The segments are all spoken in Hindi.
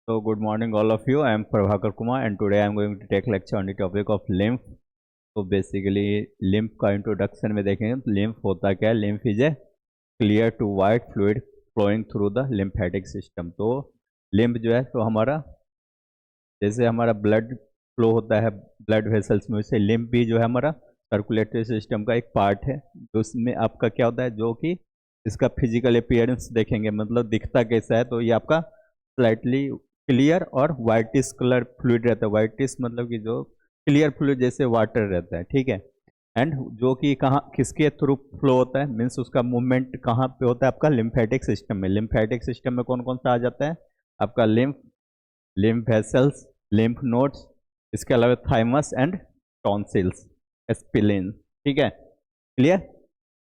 So good morning all of you. I am Prabhakar Kumar and today I am going to take lecture on the topic of lymph. तो बेसिकली lymph का इंट्रोडक्शन में देखेंगे तो lymph होता क्या है. lymph is a clear to white fluid flowing through the lymphatic system. तो lymph जो है तो हमारा जैसे हमारा ब्लड फ्लो होता है ब्लड वेसल्स में, वैसे lymph भी जो है हमारा सर्कुलेटरी सिस्टम का एक पार्ट है. तो उसमें आपका क्या होता है, जो कि इसका फिजिकल अपीयरेंस देखेंगे, मतलब दिखता कैसा है, तो ये आपका स्लाइटली क्लियर और वाइटिश कलर फ्लूइड रहता है. वाइटिश मतलब कि जो क्लियर फ्लूइड जैसे वाटर रहता है, ठीक है. एंड जो कि कहाँ किसके थ्रू फ्लो होता है, मीन्स उसका मूवमेंट कहाँ पे होता है, आपका लिम्फेटिक सिस्टम में. लिम्फेटिक सिस्टम में कौन कौन सा आ जाता है, आपका लिम्फ वेसल्स, लिम्फ नोड्स, इसके अलावा थाइमस एंड टॉन्सिल्स, स्पिलिन, ठीक है. क्लियर.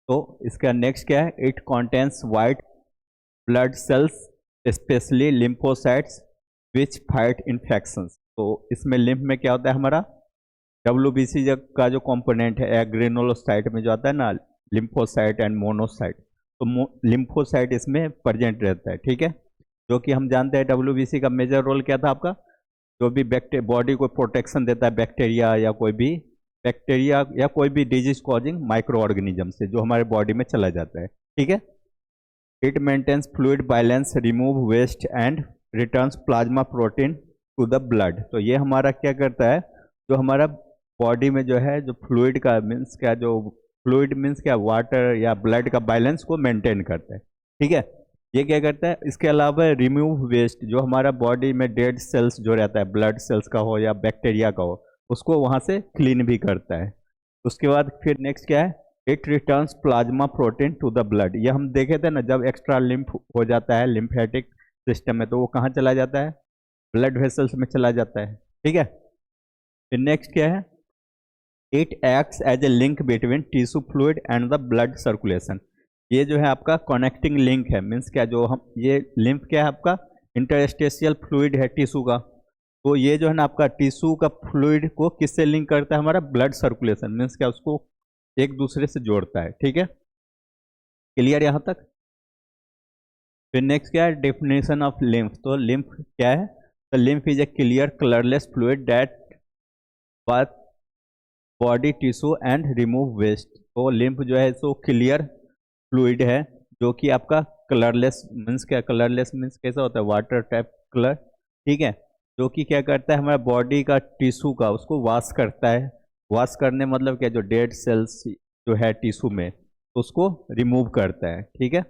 तो इसका नेक्स्ट क्या है, it contains white blood cells specially lymphocytes which fight infections. तो इसमें लिम्फ में क्या होता है, हमारा WBC का जो कंपोनेंट है ग्रेनुलोसाइट में जो आता है ना, लिम्फोसाइट एंड मोनोसाइट. तो लिम्फोसाइट इसमें प्रेजेंट रहता है, ठीक है. जो कि हम जानते हैं WBC का मेजर रोल क्या था आपका, जो भी बॉडी को प्रोटेक्शन देता है बैक्टीरिया या कोई भी डिजीज कॉजिंग माइक्रो ऑर्गेनिज्म से जो हमारे बॉडी में चला जाता है, ठीक है. It maintains fluid balance, remove waste and returns plasma protein to the blood. तो ये हमारा क्या करता है, जो हमारा बॉडी में जो है जो फ्लूइड का मीन्स क्या, जो फ्लूइड मीन्स क्या, वाटर या ब्लड का बैलेंस को मेंटेन करता है, ठीक है. ये क्या करता है. इसके अलावा रिमूव वेस्ट, जो हमारा बॉडी में डेड सेल्स जो रहता है, ब्लड सेल्स का हो या बैक्टीरिया का हो, उसको वहाँ से क्लीन भी करता है. उसके बाद फिर नेक्स्ट क्या है, it returns plasma protein to the blood. ये हम देखे थे ना, जब एक्स्ट्रा लिम्फ हो जाता है लिम्फेटिक सिस्टम में, तो वो कहाँ चला जाता है, ब्लड वेसल्स में चला जाता है, ठीक है. फिर नेक्स्ट क्या है, it acts as a link between tissue fluid and the blood circulation. ये जो है आपका कनेक्टिंग लिंक है, मीन्स क्या, जो हम ये लिम्फ क्या है आपका इंटरस्टेशियल फ्लूइड है टिश्यू का. तो ये जो है ना आपका टिश्यू का फ्लूइड को किससे लिंक करता है, हमारा ब्लड सर्कुलेशन, मीन्स क्या, उसको एक दूसरे से जोड़ता है, ठीक है. क्लियर यहाँ तक. फिर नेक्स्ट क्या है, डेफिनेशन ऑफ लिम्फ. तो लिम्फ क्या है, तो lymph is a clear colourless fluid that bath body tissue and remove waste. तो लिम्फ जो है सो क्लियर फ्लूइड है जो कि आपका कलरलेस मीन्स क्या, कलरलेस मीन्स कैसा होता है, वाटर टाइप कलर, ठीक है. जो कि क्या करता है, हमारा बॉडी का टिश्यू का उसको वॉश करता है. वॉश करने मतलब क्या, जो डेड सेल्स जो है टिश्यू में उसको रिमूव करता है, ठीक है.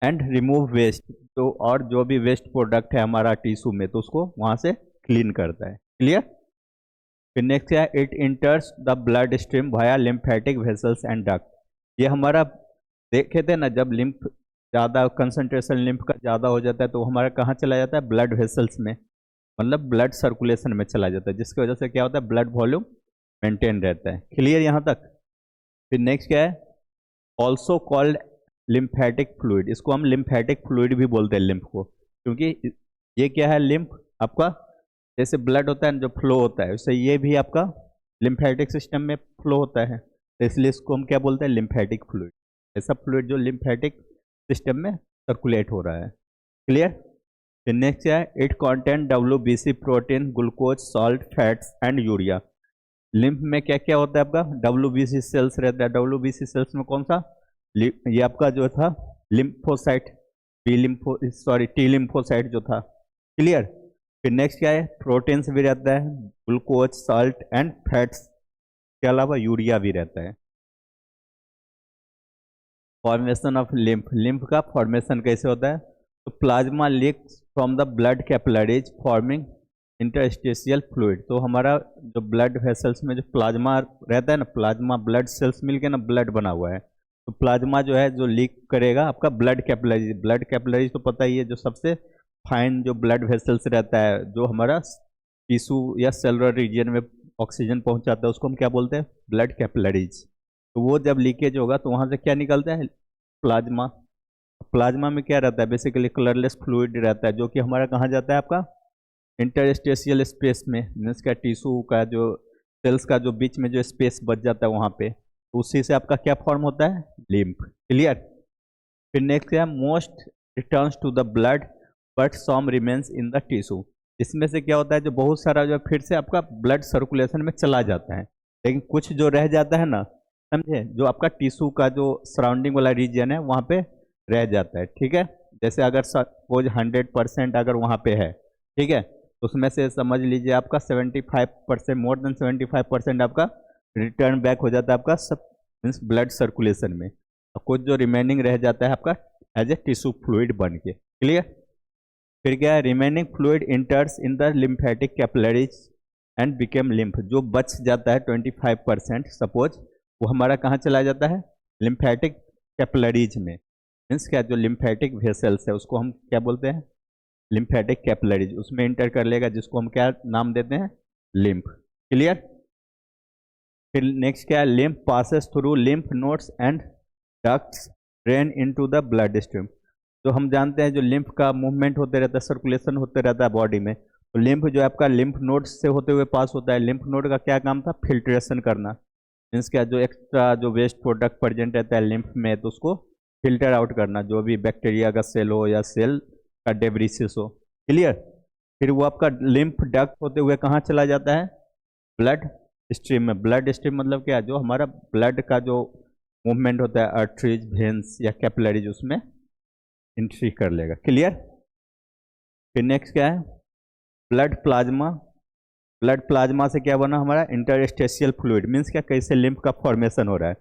एंड रिमूव वेस्ट, तो और जो भी वेस्ट प्रोडक्ट है हमारा टिश्यू में, तो उसको वहाँ से क्लीन करता है. क्लियर. फिर नेक्स्ट है, it इंटर्स the blood stream via lymphatic vessels and duct. ये हमारा देखे थे ना, जब लिम्फ ज़्यादा कंसंट्रेशन लिम्फ का ज़्यादा हो जाता है तो हमारा कहाँ चला जाता है, ब्लड वेसल्स में, मतलब ब्लड सर्कुलेशन में चला जाता है, जिसकी वजह से क्या होता है, ब्लड वॉल्यूम मेंटेन रहता है. क्लियर यहाँ तक. फिर नेक्स्ट क्या है, ऑल्सो कॉल्ड लिम्फेटिक फ्लूइड. इसको हम लिम्फेटिक फ्लूइड भी बोलते हैं लिम्फ को, क्योंकि ये क्या है, लिम्फ आपका जैसे ब्लड होता है जो फ्लो होता है, उससे ये भी आपका लिम्फेटिक सिस्टम में फ्लो होता है, तो इसलिए इसको हम क्या बोलते हैं, लिम्फेटिक फ्लूइड. ऐसा फ्लूइड जो लिम्फेटिक सिस्टम में सर्कुलेट हो रहा है. क्लियर. फिर नेक्स्ट है, it content WBC protein, glucose, salt, fats and urea. Lymph में क्या क्या होता है आपका, WBC सेल्स रहता है. WBC सेल्स में कौन सा, ये आपका जो था लिम्फोसाइट, टी लिम्फोसाइट जो था. क्लियर. फिर नेक्स्ट क्या है, प्रोटीन्स भी रहता है, ग्लूकोज, सॉल्ट एंड फैट्स के अलावा यूरिया भी रहता है. Formation of lymph. लिम्फ का फॉर्मेशन कैसे होता है, तो plasma leaks from the blood capillaries forming interstitial fluid. तो हमारा जो ब्लड वेसल्स में जो प्लाज्मा रहता है ना, प्लाज्मा ब्लड सेल्स मिलके ना ब्लड बना हुआ है, तो प्लाज्मा जो है जो लीक करेगा आपका ब्लड कैपिलरीज. ब्लड कैपिलरीज तो पता ही है, जो सबसे फाइन जो ब्लड वेसल्स रहता है, जो हमारा टिश्यू या सेलुलर रीजन में ऑक्सीजन पहुंचाता है, उसको हम क्या बोलते हैं, ब्लड कैपिलरीज. तो वो जब लीकेज होगा तो वहाँ से क्या निकलता है, प्लाज्मा. प्लाज्मा में क्या रहता है, बेसिकली कलरलेस फ्लूइड रहता है, जो कि हमारा कहाँ जाता है, आपका इंटरस्टेशियल स्पेस में, मीन्स का टिश्यू का जो सेल्स का जो बीच में जो स्पेस बच जाता है वहाँ पे, तो उसी से आपका क्या फॉर्म होता है, लिम्फ. क्लियर. फिर नेक्स्ट है, most returns to the blood but some remains in the tissue. इसमें से क्या होता है, जो बहुत सारा जो फिर से आपका ब्लड सर्कुलेशन में चला जाता है, लेकिन कुछ जो रह जाता है ना, समझे, जो आपका टिश्यू का जो सराउंडिंग वाला रीजन है वहाँ पे रह जाता है। ठीक है, जैसे अगर सपोज 100% अगर वहाँ पे है, ठीक है, तो उसमें से समझ लीजिए आपका 75%, मोर देन 75% आपका रिटर्न बैक हो जाता है आपका सब मीन्स ब्लड सर्कुलेशन में, और कुछ जो रिमेनिंग रह जाता है आपका एज ए टिश्यू फ्लूइड बन के। क्लियर। फिर क्या है, remaining fluid इंटर्स in the lymphatic capillaries and became lymph. जो बच जाता है 25% सपोज, वो हमारा कहाँ चला जाता है, लिम्फेटिक कैपिलरीज में। मीन्स क्या, जो लिम्फेटिक वेसल्स है उसको हम क्या बोलते हैं, लिम्फेटिक कैपिलरीज, उसमें इंटर कर लेगा, जिसको हम क्या नाम देते हैं, लिम्फ। क्लियर। फिर नेक्स्ट क्या है, lymph passes through lymph nodes and ducts drain into the blood stream. तो हम जानते हैं जो लिम्फ का मूवमेंट होते रहता है, सर्कुलेशन होते रहता है बॉडी में, तो लिम्फ जो है आपका लिम्फ नोड से होते हुए पास होता है। लिम्फ नोड का क्या काम था, फिल्ट्रेशन करना। मीन्स क्या, जो एक्स्ट्रा जो वेस्ट प्रोडक्ट प्रेजेंट रहता है लिम्फ में, तो उसको फिल्टर आउट करना, जो भी बैक्टीरिया का सेल हो या सेल का डेब्रिसिस हो। क्लियर। फिर वो आपका लिम्फ डक्ट होते हुए कहाँ चला जाता है, ब्लड स्ट्रीम में। ब्लड स्ट्रीम मतलब क्या, जो हमारा ब्लड का जो मूवमेंट होता है आर्टरीज, वेन्स या कैपिलरीज, उसमें एंट्री कर लेगा। क्लियर। फिर नेक्स्ट क्या है, ब्लड प्लाज्मा। ब्लड प्लाज्मा से क्या बना हमारा, इंटरस्टेशियल फ्लूइड। मीन्स क्या, कैसे लिम्फ का फॉर्मेशन हो रहा है।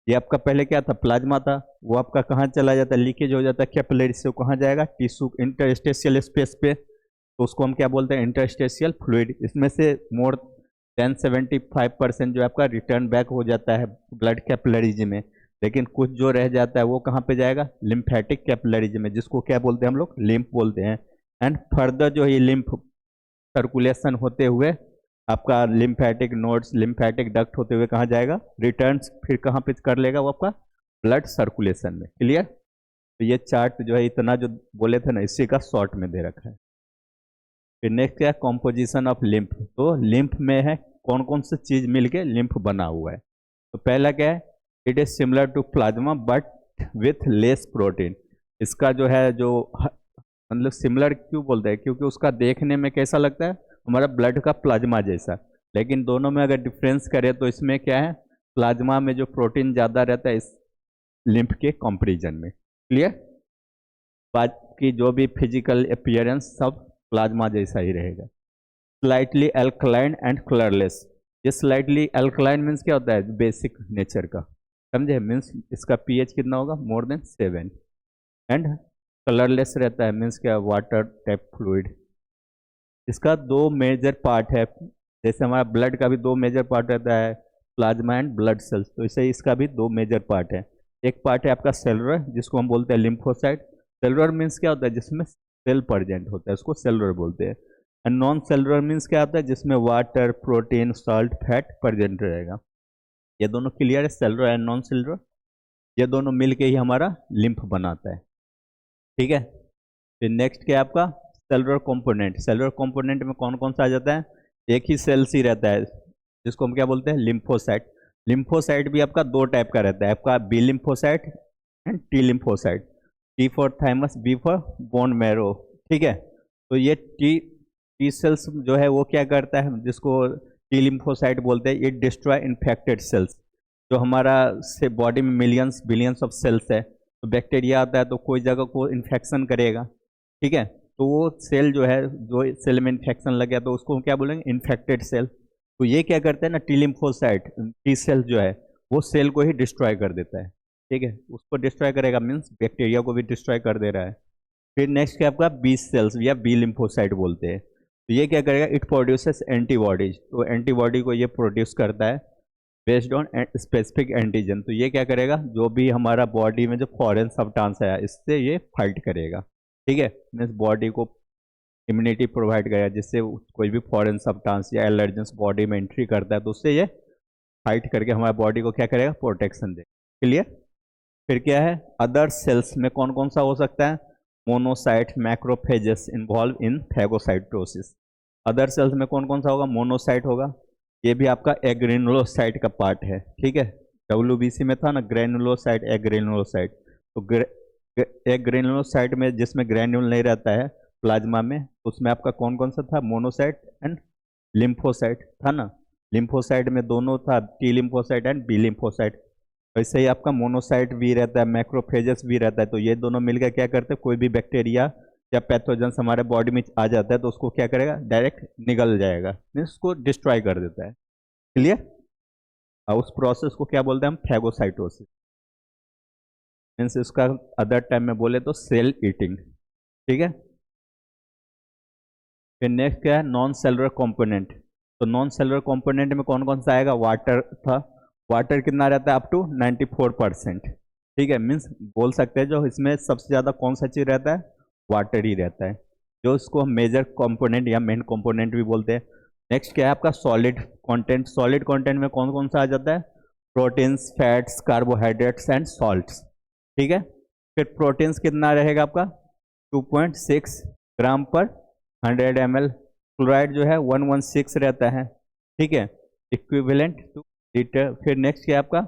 ये आपका पहले क्या था, प्लाज्मा था, वो आपका कहाँ चला जाता है, लीकेज हो जाता है कैपिलरी से, वो कहाँ जाएगा, टिश्यू इंटरस्टेशियल स्पेस पे, तो उसको हम क्या बोलते हैं, इंटरस्टेशियल फ्लूइड। इसमें से मोर देन 75% जो आपका रिटर्न बैक हो जाता है ब्लड कैपिलरीज में, लेकिन कुछ जो रह जाता है वो कहाँ पे जाएगा, लिम्फेटिक कैपिलरीज में, जिसको क्या बोलते हैं हम लोग, लिम्फ बोलते हैं। एंड फर्दर जो है लिम्फ सर्कुलेशन होते हुए आपका लिम्फेटिक नोड्स, लिम्फेटिक डक्ट होते हुए कहाँ जाएगा, रिटर्न्स फिर कहाँ पे कर लेगा, वो आपका ब्लड सर्कुलेशन में। क्लियर। तो ये चार्ट जो है इतना जो बोले थे ना, इसी का शॉर्ट में दे रखा है। फिर नेक्स्ट क्या है, कॉम्पोजिशन ऑफ लिम्फ। तो लिम्फ में है कौन कौन सी चीज मिलके लिम्फ बना हुआ है। तो पहला क्या है, it is similar to plasma but with less protein. इसका जो है जो मतलब सिमिलर क्यों बोलते हैं, क्योंकि उसका देखने में कैसा लगता है, हमारा ब्लड का प्लाज्मा जैसा, लेकिन दोनों में अगर डिफरेंस करें तो इसमें क्या है, प्लाज्मा में जो प्रोटीन ज़्यादा रहता है इस लिम्फ के कंपैरिजन में। क्लियर। बाकी जो भी फिजिकल अपीयरेंस सब प्लाज्मा जैसा ही रहेगा। Slightly alkaline and colourless. ये स्लाइटली एल्कलाइन मीन्स क्या होता है, बेसिक नेचर का, समझे, मीन्स इसका पीएच कितना होगा, मोर देन 7। एंड कलरलेस रहता है, मीन्स क्या, वाटर टाइप फ्लूइड। इसका दो मेजर पार्ट है, जैसे हमारा ब्लड का भी दो मेजर पार्ट रहता है, प्लाज्मा एंड ब्लड सेल्स, तो इसे इसका भी दो मेजर पार्ट है। एक पार्ट है आपका सेलुलर, जिसको हम बोलते हैं लिम्फोसाइट। सेलुलर मीन्स क्या होता है, जिसमें सेल प्रेजेंट होता है, उसको सेलुलर बोलते हैं। एंड नॉन सेलुलर मीन्स क्या होता है, जिसमें water, protein, salt, fat present रहेगा। ये दोनों क्लियर है, सेलुलर एंड नॉन सेलुलर, ये दोनों मिलके ही हमारा लिम्फ बनाता है। ठीक है। फिर नेक्स्ट क्या है आपका, सेलुलर कंपोनेंट। सेलुलर कंपोनेंट में कौन कौन सा आ जाता है, एक ही सेल्स ही रहता है, जिसको हम क्या बोलते हैं, लिम्फोसाइट। लिम्फोसाइट भी आपका दो टाइप का रहता है, आपका B lymphocyte and T lymphocyte. T for thymus, B for bone marrow. ठीक है। तो ये टी सेल्स जो है वो क्या करता है, जिसको टी लिम्फोसाइट बोलते हैं, ये डिस्ट्रॉय इन्फेक्टेड सेल्स। जो हमारा से बॉडी में मिलियंस बिलियंस ऑफ सेल्स है, तो बैक्टीरिया आता है तो कोई जगह को इन्फेक्शन करेगा। ठीक है। तो वो सेल जो है, जो सेल में इन्फेक्शन लग गया तो उसको हम क्या बोलेंगे, इन्फेक्टेड सेल। तो ये क्या करता है ना, टी लिम्फोसाइट, टी सेल जो है वो सेल को ही डिस्ट्रॉय कर देता है। ठीक है, उसको डिस्ट्रॉय करेगा मीन्स बैक्टीरिया को भी डिस्ट्रॉय कर दे रहा है। फिर नेक्स्ट क्या आपका बी सेल्स या बी लिम्फोसाइट बोलते हैं। तो ये क्या करेगा, इट प्रोड्यूसेस एंटीबॉडीज। तो एंटीबॉडी को ये प्रोड्यूस करता है बेस्ड ऑन स्पेसिफिक एंटीजन। तो ये क्या करेगा, जो भी हमारा बॉडी में जो फॉरेन सब्सटेंस है इससे ये फाइट करेगा। ठीक है, मीन्स बॉडी को इम्यूनिटी प्रोवाइड करेगा, जिससे कोई भी फॉरेन सब्सटेंस या एलर्जेंस बॉडी में एंट्री करता है तो उससे ये फाइट करके हमारे बॉडी को क्या करेगा, प्रोटेक्शन दे। क्लियर। फिर क्या है, अदर सेल्स में कौन कौन सा हो सकता है, monocyte, macrophages involve in phagocytosis. Other sales में कौन कौन सा होगा, मोनोसाइट होगा, ये भी आपका एग्रेनुलोसाइट का पार्ट है। ठीक है, WBC में था ना ग्रेनुलोसाइट, एग्रेनुलोसाइट। तो एग्रेनुलोसाइट में जिसमें ग्रेन्यूल नहीं रहता है प्लाज्मा में, उसमें आपका कौन कौन सा था, मोनोसाइट एंड लिम्फोसाइट था ना। लिम्फोसाइट में दोनों था, T lymphocyte and B lymphocyte. वैसे ही आपका मोनोसाइट भी रहता है, मैक्रोफेजेस भी रहता है। तो ये दोनों मिलकर क्या करते हैं, कोई भी बैक्टीरिया या पैथोजेंस हमारे बॉडी में आ जाता है तो उसको क्या करेगा, डायरेक्ट निगल जाएगा, मीन्स उसको डिस्ट्रॉय कर देता है। क्लियर। और उस प्रोसेस को क्या बोलते हैं हम, फैगोसाइटोसिस। मीन्स इसका अदर टाइम में बोले तो सेल ईटिंग। ठीक है। फिर नेक्स्ट क्या है, नॉन सेलुलर कंपोनेंट। तो नॉन सेलुलर कंपोनेंट में कौन कौन सा आएगा, वाटर था। वाटर कितना रहता है, अप टू 94%। ठीक है, मीन्स बोल सकते हैं जो इसमें सबसे ज़्यादा कौन सा चीज़ रहता है, वाटर ही रहता है, जो इसको हम मेजर कंपोनेंट या मेन कंपोनेंट भी बोलते हैं। नेक्स्ट क्या है आपका, सॉलिड कंटेंट। सॉलिड कंटेंट में कौन कौन सा आ जाता है, proteins, fats, carbohydrates and salts. ठीक है। फिर प्रोटीन्स कितना रहेगा आपका, 2.6 ग्राम पर 100 ml। क्लोराइड जो है 116 रहता है। ठीक है, इक्विवेलेंट टू लीटर। फिर नेक्स्ट क्या है आपका,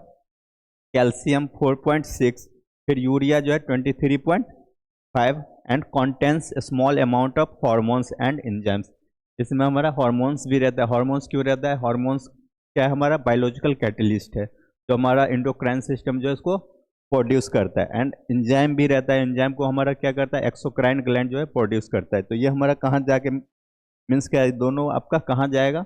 कैल्शियम 4.6। फिर यूरिया जो है 23.5 and contains small amount of hormones and enzymes. इसमें हमारा हॉर्मोन्स भी रहता है। हॉर्मोन्स क्यों रहता है, हॉर्मोन्स क्या है, हमारा बायोलॉजिकल कैटलिस्ट है जो हमारा इंडोक्राइन सिस्टम जो है इसको प्रोड्यूस करता है। एंड एंजाइम भी रहता है, एंजाइम को हमारा क्या करता है, एक्सोक्राइन ग्लैंड जो है प्रोड्यूस करता है। तो ये हमारा कहाँ जाके, मीन्स क्या है, दोनों आपका कहाँ जाएगा,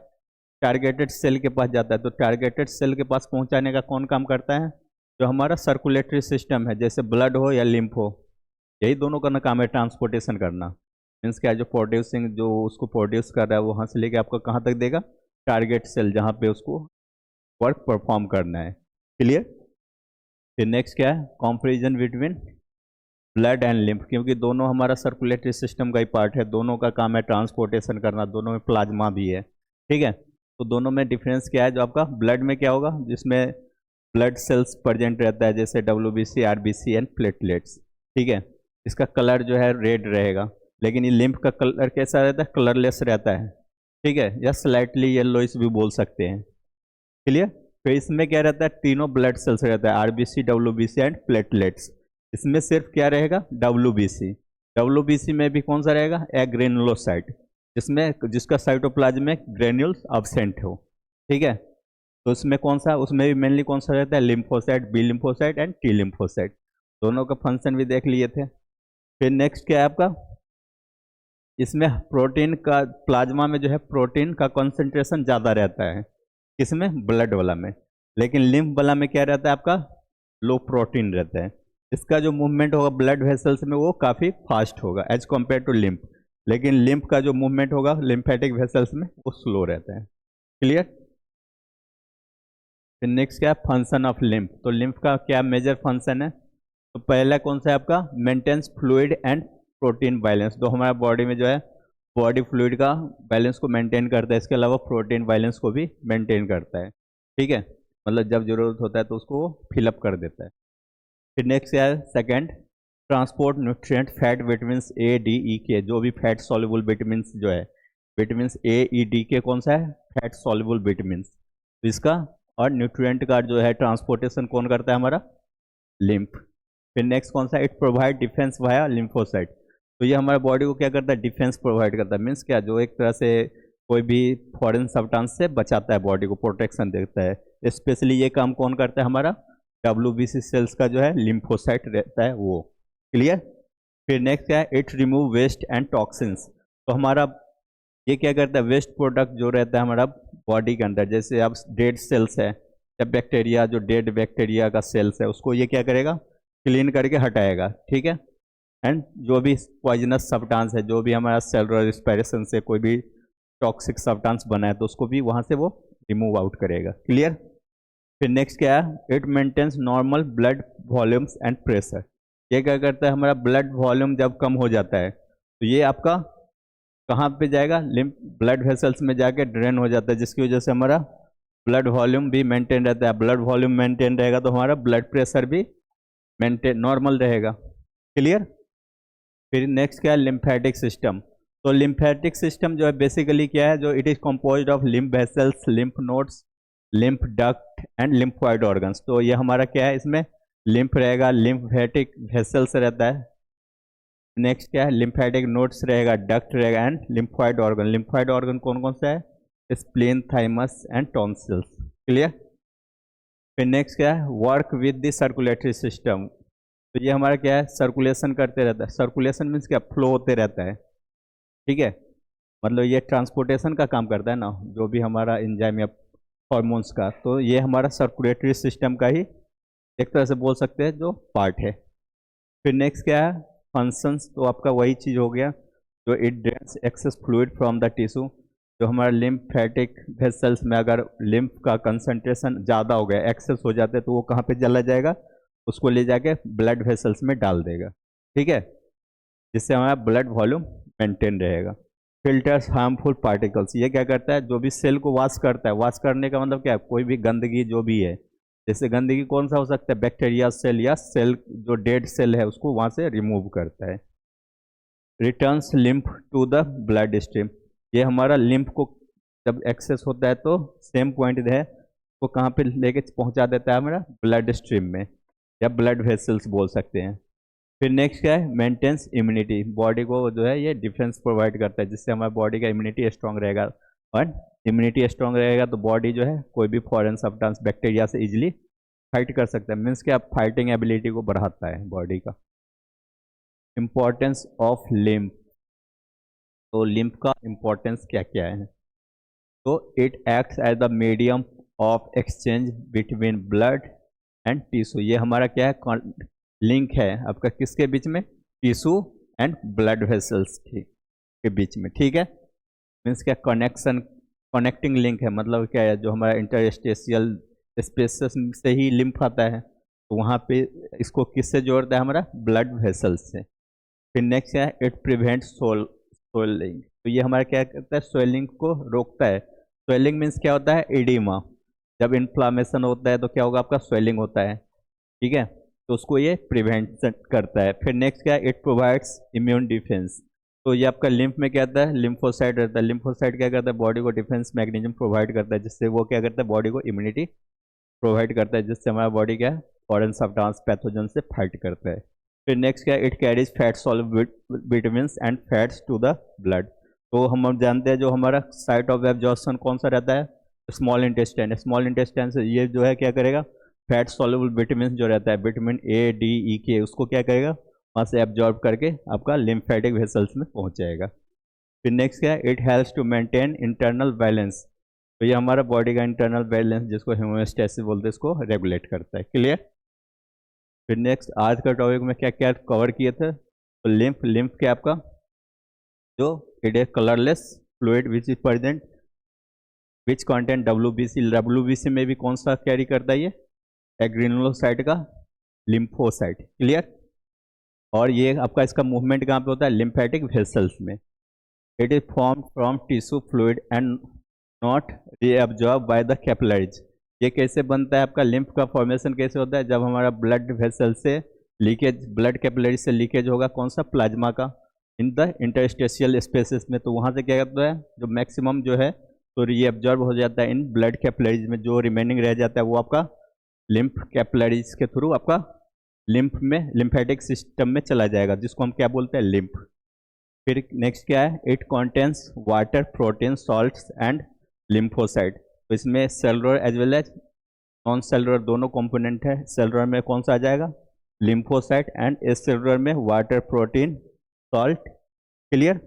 टारगेटेड सेल के पास जाता है। तो टारगेटेड सेल के पास पहुंचाने का कौन काम करता है, जो हमारा सर्कुलेटरी सिस्टम है, जैसे ब्लड हो या लिम्फ हो, यही दोनों का ना काम है, ट्रांसपोर्टेशन करना। मीन्स क्या है, जो प्रोड्यूसिंग जो उसको प्रोड्यूस कर रहा है वो वहाँ से लेके आपको कहाँ तक देगा, टारगेट सेल, जहाँ पे उसको वर्क परफॉर्म करना है। क्लियर। फिर नेक्स्ट क्या है, comparison between blood and lymph, क्योंकि दोनों हमारा सर्कुलेटरी सिस्टम का ही पार्ट है, दोनों का काम है ट्रांसपोर्टेशन करना, दोनों में प्लाज्मा भी है। ठीक है। तो दोनों में डिफरेंस क्या है, जो आपका ब्लड में क्या होगा, जिसमें ब्लड सेल्स प्रेजेंट रहता है, जैसे WBC, RBC एंड प्लेटलेट्स। ठीक है, इसका कलर जो है रेड रहेगा, लेकिन ये लिम्फ का कलर कैसा रहता है, कलरलेस रहता है। ठीक है, या स्लाइटली येलोइश भी बोल सकते हैं। क्लियर। फिर इसमें क्या रहता है, तीनों ब्लड सेल्स रहता है, RBC, WBC एंड प्लेटलेट्स। इसमें सिर्फ क्या रहेगा, WBC। WBC में भी कौन सा रहेगा, एग्रेनुलोसाइट, जिसका साइटोप्लाज्मिक ग्रेन्यूल्स अब्सेंट हो। ठीक है। तो उसमें कौन सा, उसमें भी मेनली कौन सा रहता है, lymphocyte, B lymphocyte and T lymphocyte. दोनों का फंक्शन भी देख लिए थे। फिर नेक्स्ट क्या है आपका, इसमें प्रोटीन का, प्लाज्मा में जो है प्रोटीन का कंसंट्रेशन ज़्यादा रहता है, किसमें, ब्लड वाला में। लेकिन लिम्फ वाला में क्या रहता है आपका, लो प्रोटीन रहता है। इसका जो मूवमेंट होगा ब्लड वेसल्स में वो काफ़ी फास्ट होगा एज कम्पेयर टू लिम्फ। लेकिन लिम्फ का जो मूवमेंट होगा लिम्फेटिक वेसल्स में वो स्लो रहता है। क्लियर। फिर नेक्स्ट क्या है, फंक्शन ऑफ लिम्फ। तो लिम्फ का क्या मेजर फंक्शन है, तो पहला कौन सा है आपका, maintains fluid and protein balance. तो हमारे बॉडी में जो है बॉडी फ्लूइड का बैलेंस को मेंटेन करता है, इसके अलावा प्रोटीन बैलेंस को भी मेंटेन करता है। ठीक है, मतलब जब जरूरत होता है तो उसको वो फिलअप कर देता है। फिर नेक्स्ट क्या है, second, transport nutrient, fat, vitamins A, D, E, K, जो भी फैट सॉल्युबल विटामिन्स जो है, vitamins A, E, D, K कौन सा है, फैट सॉल्युबल विटामिन्स। इसका और न्यूट्रिएंट का जो है ट्रांसपोर्टेशन कौन करता है, हमारा लिम्फ। फिर नेक्स्ट कौन सा, it provide defence via lymphocyte. तो ये हमारे बॉडी को क्या करता है, डिफेंस प्रोवाइड करता है। मीन्स क्या, जो एक तरह से कोई भी फॉरेन सब्सटेंस से बचाता है, बॉडी को प्रोटेक्शन देता है। स्पेशली ये काम कौन करता है, हमारा WBC सेल्स का जो है लिम्फोसाइट रहता है वो। क्लियर। फिर नेक्स्ट क्या है, it remove waste and toxins. तो हमारा ये क्या करता है, वेस्ट प्रोडक्ट जो रहता है हमारा बॉडी के अंदर, जैसे अब डेड सेल्स है या बैक्टीरिया, जो डेड बैक्टीरिया का सेल्स है उसको ये क्या करेगा, क्लीन करके हटाएगा। ठीक है। एंड जो भी पॉइजनस सब्सटेंस है, जो भी हमारा सेलुलर रिस्पायरेशन से कोई भी टॉक्सिक सब्सटेंस बना है तो उसको भी वहाँ से वो रिमूव आउट करेगा। क्लियर। फिर नेक्स्ट क्या है, it maintains normal blood volumes and pressure. ये क्या करता है, हमारा ब्लड वॉल्यूम जब कम हो जाता है तो ये आपका कहाँ पे जाएगा, लिम्फ ब्लड वेसल्स में जाके ड्रेन हो जाता है, जिसकी वजह से हमारा ब्लड वॉल्यूम भी मेंटेन रहता है। ब्लड वॉल्यूम मेंटेन रहेगा तो हमारा ब्लड प्रेशर भी मेंटेन नॉर्मल रहेगा। क्लियर। फिर नेक्स्ट क्या है, लिम्फेटिक सिस्टम। तो लिम्फेटिक सिस्टम जो है बेसिकली क्या है, जो it is composed of lymph vessels, lymph nodes, lymph duct and lymphoid organs. तो ये हमारा क्या है, इसमें लिम्फ रहेगा, लिम्फेटिक वेसल्स रहता है, नेक्स्ट क्या है, लिम्फेटिक नोड्स रहेगा, डक्ट रहेगा and lymphoid organ. Lymphoid organ कौन कौन सा है, spleen, thymus and tonsils. Clear. फिर नेक्स्ट क्या है, work with the circulatory system. तो ये हमारा क्या है, सर्कुलेशन करते रहता है। सर्कुलेशन मीन्स क्या, फ्लो होते रहता है। ठीक है, मतलब ये ट्रांसपोर्टेशन का काम करता है ना, जो भी हमारा एंजाइम या हॉर्मोन्स का। तो ये हमारा सर्कुलेटरी सिस्टम का ही एक तरह से बोल सकते हैं जो पार्ट है। फिर नेक्स्ट क्या है, फंक्शंस। तो आपका वही चीज़ हो गया जो it drains access fluid from the tissue. जो हमारा लिम्फेटिक वेसल्स में अगर लिम्फ का कंसंट्रेशन ज़्यादा हो गया, एक्सेस हो जाता है, तो वो कहाँ पे चला जाएगा, उसको ले जाके ब्लड वेसल्स में डाल देगा। ठीक है, जिससे हमारा ब्लड वॉल्यूम मेंटेन रहेगा। Filters harmful particles. ये क्या करता है, जो भी सेल को वॉश करता है। वॉश करने का मतलब क्या है, कोई भी गंदगी जो भी है, जैसे गंदगी कौन सा हो सकता है, बैक्टीरिया सेल या सेल जो डेड सेल है उसको वहाँ से रिमूव करता है। Returns lymph to the blood stream. ये हमारा लिम्फ को जब एक्सेस होता है तो सेम पॉइंट है, वो कहाँ पे लेके पहुँचा देता है, हमारा ब्लड स्ट्रीम में या ब्लड वेसल्स बोल सकते हैं। फिर नेक्स्ट क्या है, मेंटेन्स इम्यूनिटी। बॉडी को जो है ये डिफेंस प्रोवाइड करता है, जिससे हमारा बॉडी का इम्यूनिटी स्ट्रांग रहेगा। और इम्यूनिटी स्ट्रांग रहेगा तो बॉडी जो है कोई भी फॉरेन सब्सटेंस बैक्टीरिया से इजीली फाइट कर सकता है। मीन्स क्या, फाइटिंग एबिलिटी को बढ़ाता है बॉडी का। Importance of lymph. तो लिम्फ का इम्पोर्टेंस क्या क्या है, तो it acts as the medium of exchange between blood and tissue. ये हमारा क्या है, लिंक है आपका किसके बीच में, टिश्यू एंड ब्लड वेसल्स के बीच में। ठीक है, मीन्स क्या, कनेक्शन, कनेक्टिंग लिंक है। मतलब क्या है, जो हमारा इंटरस्टेशियल स्पेसेस से ही लिम्फ आता है, तो वहाँ पे इसको किससे जोड़ता है, हमारा ब्लड वेसल्स से। फिर नेक्स्ट है, इट प्रिवेंट स्वेलिंग। तो ये हमारा क्या करता है, स्वेलिंग को रोकता है। स्वेलिंग मीन्स क्या होता है, एडिमा। जब इन्फ्लामेशन होता है तो क्या होगा, आपका स्वेलिंग होता है। ठीक है, तो उसको ये प्रिवेंट करता है। फिर नेक्स्ट क्या है, इट प्रोवाइड्स इम्यून डिफेंस। तो ये आपका लिम्फ में क्या आता है, लिम्फोसाइट रहता है। लिम्फोसाइट क्या करता है, बॉडी को डिफेंस मैकेनिज्म प्रोवाइड करता है, जिससे वो क्या करता है, बॉडी को इम्यूनिटी प्रोवाइड करता है, जिससे हमारा बॉडी क्या है, फॉरेन सब्सटेंस पैथोजन से फाइट करता है। फिर नेक्स्ट क्या है, it carries fat soluble vitamins and fats to the blood. तो हम जानते हैं जो हमारा साइट ऑफ एब्जॉर्प्शन कौन सा रहता है, स्मॉल इंटेस्टाइन। स्मॉल इंटेस्टाइन से ये जो है क्या करेगा, फैट सॉल्युबल विटामिन जो रहता है, विटामिन ए, डी, ई, के, उसको क्या करेगा, वहाँ से एब्जॉर्ब करके आपका लिम्फेटिक वेसल्स में पहुँच जाएगा। फिर नेक्स्ट क्या है, it helps to maintain internal balance. तो ये हमारा बॉडी का इंटरनल बैलेंस, जिसको होम्योस्टेसिस बोलते हैं, इसको रेगुलेट करता है। क्लियर। फिर नेक्स्ट आज का टॉपिक में क्या क्या कवर किए थे, तो लिम्फ। लिम्फ क्या आपका, जो it A colourless fluid which is present which content WBC. WBC में भी कौन सा कैरी करता है, ये एग्रेनुलोसाइट का लिम्फोसाइट। क्लियर। और ये आपका इसका मूवमेंट कहाँ पे होता है, लिम्फेटिक वेसल्स में। It is form from tissue fluid and not reabsorb by the capillaries. ये कैसे बनता है, आपका लिम्फ का फॉर्मेशन कैसे होता है, जब हमारा ब्लड वेसल से लीकेज, ब्लड कैपिलरी से लीकेज होगा कौन सा, प्लाज्मा का, इन द इंटरस्टेशियल स्पेसेस में। तो वहाँ से क्या करता है, जो मैक्सिमम जो है तो रीअब्जॉर्ब हो जाता है इन ब्लड कैपिलरीज में। जो रिमेनिंग रह जाता है वो आपका लिम्फ कैपिलरीज के थ्रू आपका लिम्फ में, लिम्फेटिक सिस्टम में चला जाएगा, जिसको हम क्या बोलते हैं, लिम्फ। फिर नेक्स्ट क्या है, it contains water, protein, salts and lymphocyte. तो इसमें cellular as well as non cellular दोनों कंपोनेंट है। सेलुलर में कौन सा आ जाएगा, लिम्फोसाइट, एंड एसेलुलर में वाटर, प्रोटीन, सॉल्ट। क्लियर।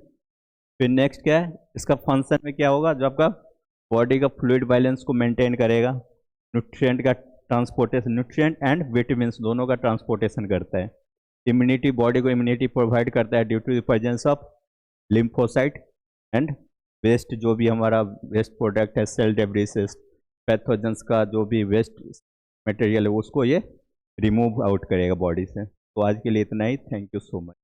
फिर नेक्स्ट क्या है, इसका फंक्शन में क्या होगा, जो आपका बॉडी का फ्लूइड बैलेंस को मेंटेन करेगा, न्यूट्रिएंट का ट्रांसपोर्टेशन, न्यूट्रिएंट एंड विटामिन्स दोनों का ट्रांसपोर्टेशन करता है। इम्यूनिटी, बॉडी को इम्यूनिटी प्रोवाइड करता है due to the presence of lymphocyte and waste, जो भी हमारा वेस्ट प्रोडक्ट है, सेल डेब्रिस, पैथोजेंस का जो भी वेस्ट मटेरियल है, उसको ये रिमूव आउट करेगा बॉडी से। तो आज के लिए इतना ही। Thank you so much.